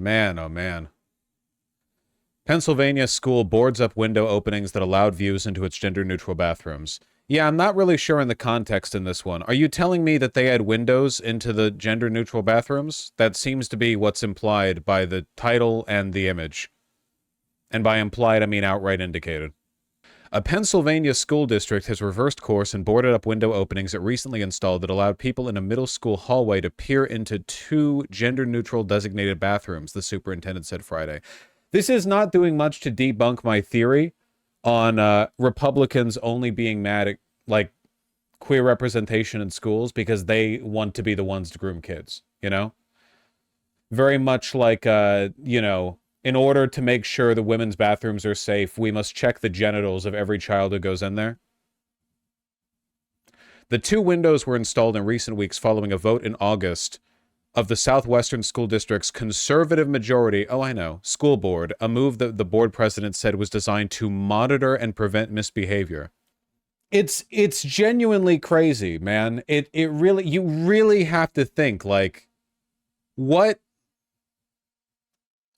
Man, oh man. Pennsylvania school boards up window openings that allowed views into its gender-neutral bathrooms. Yeah, I'm not really sure in the context in this one. Are you telling me that they had windows into the gender-neutral bathrooms? That seems to be what's implied by the title and the image. And by implied, I mean outright indicated. A Pennsylvania school district has reversed course and boarded up window openings it recently installed that allowed people in a middle school hallway to peer into two gender-neutral designated bathrooms, the superintendent said Friday. This is not doing much to debunk my theory on Republicans only being mad at, like, queer representation in schools because they want to be the ones to groom kids, you know? Very much like, you know, in order to make sure the women's bathrooms are safe, we must check the genitals of every child who goes in there. The two windows were installed in recent weeks following a vote in August of the Southwestern School District's conservative majority, school board, a move that the board president said was designed to monitor and prevent misbehavior. It's genuinely crazy, man. It really, you really have to think, like,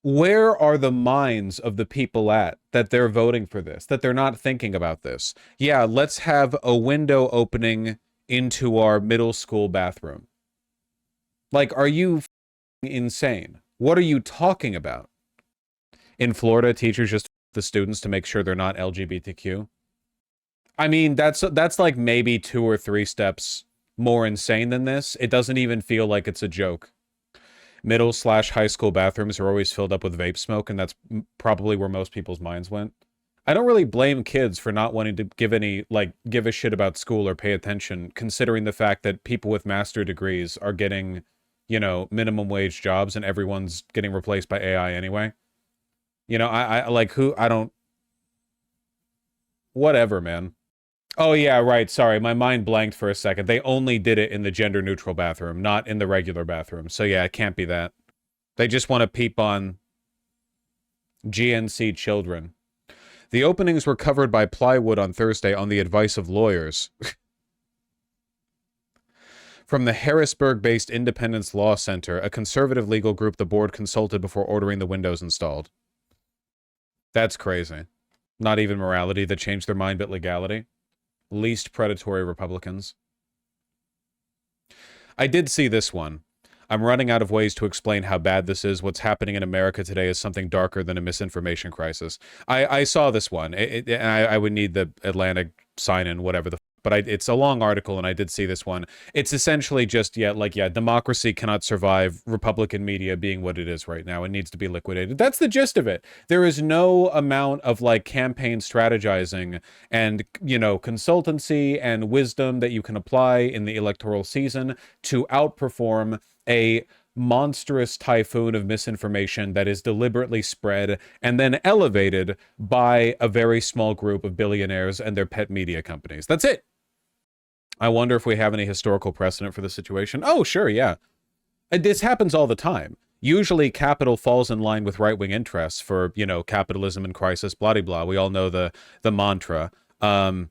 where are the minds of the people at that they're voting for this, that they're not thinking about this? Yeah, let's have a window opening into our middle school bathroom. Like, are you insane? What are you talking about? In Florida, teachers just the students to make sure they're not LGBTQ. I mean, that's like maybe 2 or 3 steps more insane than this. It doesn't even feel like it's a joke. Middle/high school bathrooms are always filled up with vape smoke, and that's probably where most people's minds went. I don't really blame kids for not wanting to give a shit about school or pay attention, considering the fact that people with master degrees are getting, you know, minimum wage jobs and everyone's getting replaced by AI anyway. You know, I don't... Whatever, man. Oh, yeah, right, sorry, my mind blanked for a second. They only did it in the gender-neutral bathroom, not in the regular bathroom. So yeah, it can't be that. They just want to peep on GNC children. The openings were covered by plywood on Thursday on the advice of lawyers. From the Harrisburg-based Independence Law Center, a conservative legal group the board consulted before ordering the windows installed. That's crazy. Not even morality that changed their mind, but legality. Least predatory Republicans. I did see this one. I'm running out of ways to explain how bad this is. What's happening in America today is something darker than a misinformation crisis. I saw this one, and I would need the Atlantic sign-in, whatever the... But it's a long article, and I did see this one. It's essentially just, democracy cannot survive Republican media being what it is right now. It needs to be liquidated. That's the gist of it. There is no amount of, like, campaign strategizing and, you know, consultancy and wisdom that you can apply in the electoral season to outperform a monstrous typhoon of misinformation that is deliberately spread and then elevated by a very small group of billionaires and their pet media companies. That's it. I wonder if we have any historical precedent for the situation. Oh, sure, yeah. This happens all the time. Usually capital falls in line with right-wing interests for, you know, capitalism in crisis, blah, blah, blah. We all know the mantra. Very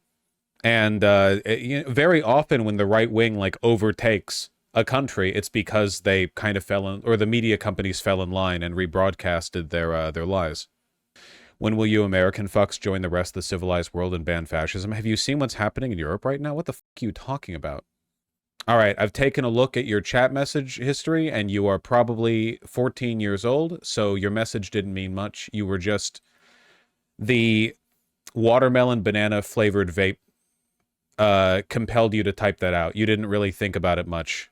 often when the right wing, like, overtakes a country, it's because they kind of fell in, or the media companies fell in line and rebroadcasted their lies. When will you American fucks join the rest of the civilized world and ban fascism? Have you seen what's happening in Europe right now? What the fuck are you talking about? All right, I've taken a look at your chat message history, and you are probably 14 years old, so your message didn't mean much. You were just the watermelon banana flavored vape compelled you to type that out. You didn't really think about it much.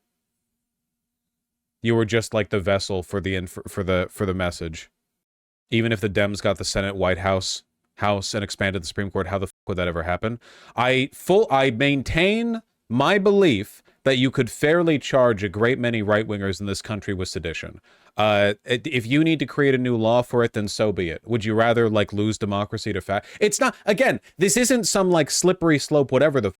You were just like the vessel for the message. Even if the Dems got the Senate, White House, and expanded the Supreme Court, how the fuck would that ever happen? I maintain my belief that you could fairly charge a great many right-wingers in this country with sedition. If you need to create a new law for it, then so be it. Would you rather, like, lose democracy to fact? It's not, again, this isn't some, like, slippery slope, whatever the...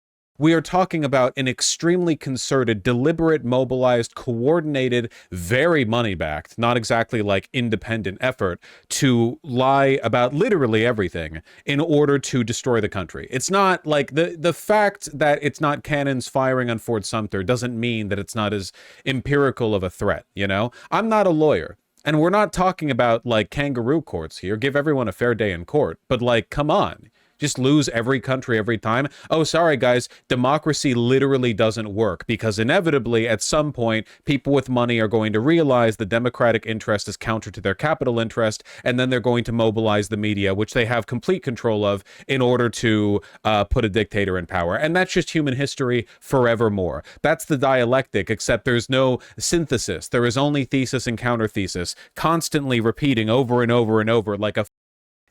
We are talking about an extremely concerted, deliberate, mobilized, coordinated, very money-backed, not exactly like independent effort to lie about literally everything in order to destroy the country. It's not like the fact that it's not cannons firing on Fort Sumter doesn't mean that it's not as empirical of a threat, you know? I'm not a lawyer. And we're not talking about like kangaroo courts here. Give everyone a fair day in court. But like, come on. Just lose every country every time. Oh, sorry, guys. Democracy literally doesn't work because inevitably, at some point, people with money are going to realize the democratic interest is counter to their capital interest, and then they're going to mobilize the media, which they have complete control of, in order to put a dictator in power. And that's just human history forevermore. That's the dialectic, except there's no synthesis. There is only thesis and counter-thesis, constantly repeating over and over and over like a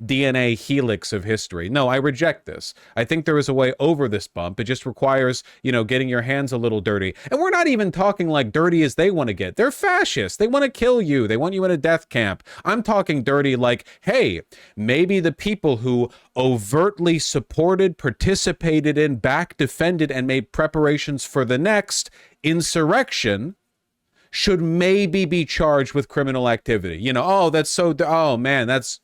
DNA helix of history. No, I reject this. I think there is a way over this bump. It just requires, getting your hands a little dirty. And we're not even talking like dirty as they want to get. They're fascists. They want to kill you. They want you in a death camp. I'm talking dirty like, hey, maybe the people who overtly supported, participated in, back defended, and made preparations for the next insurrection should maybe be charged with criminal activity. Oh, that's so, oh man, that's,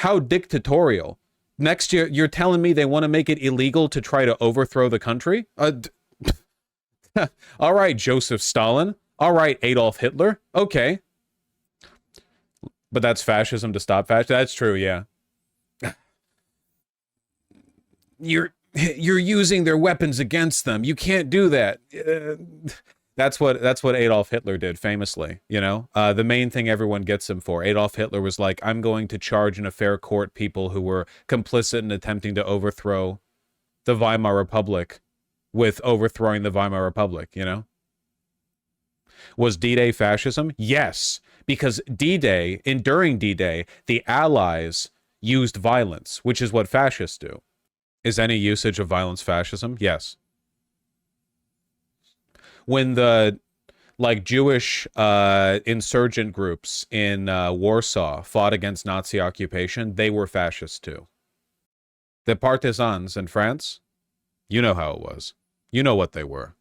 how dictatorial. Next year, you're telling me they want to make it illegal to try to overthrow the country? All right, Joseph Stalin. All right, Adolf Hitler. Okay. But that's fascism to stop fascism? That's true, yeah. You're using their weapons against them. You can't do that. That's what Adolf Hitler did famously, the main thing everyone gets him for. Adolf Hitler was like, I'm going to charge in a fair court people who were complicit in attempting to overthrow the Weimar Republic with overthrowing the Weimar Republic, Was D-Day fascism? Yes, because D-Day, during D-Day, the Allies used violence, which is what fascists do. Is any usage of violence fascism? Yes. When the Jewish insurgent groups in Warsaw fought against Nazi occupation, they were fascist too. The partisans in France, you know how it was. You know what they were.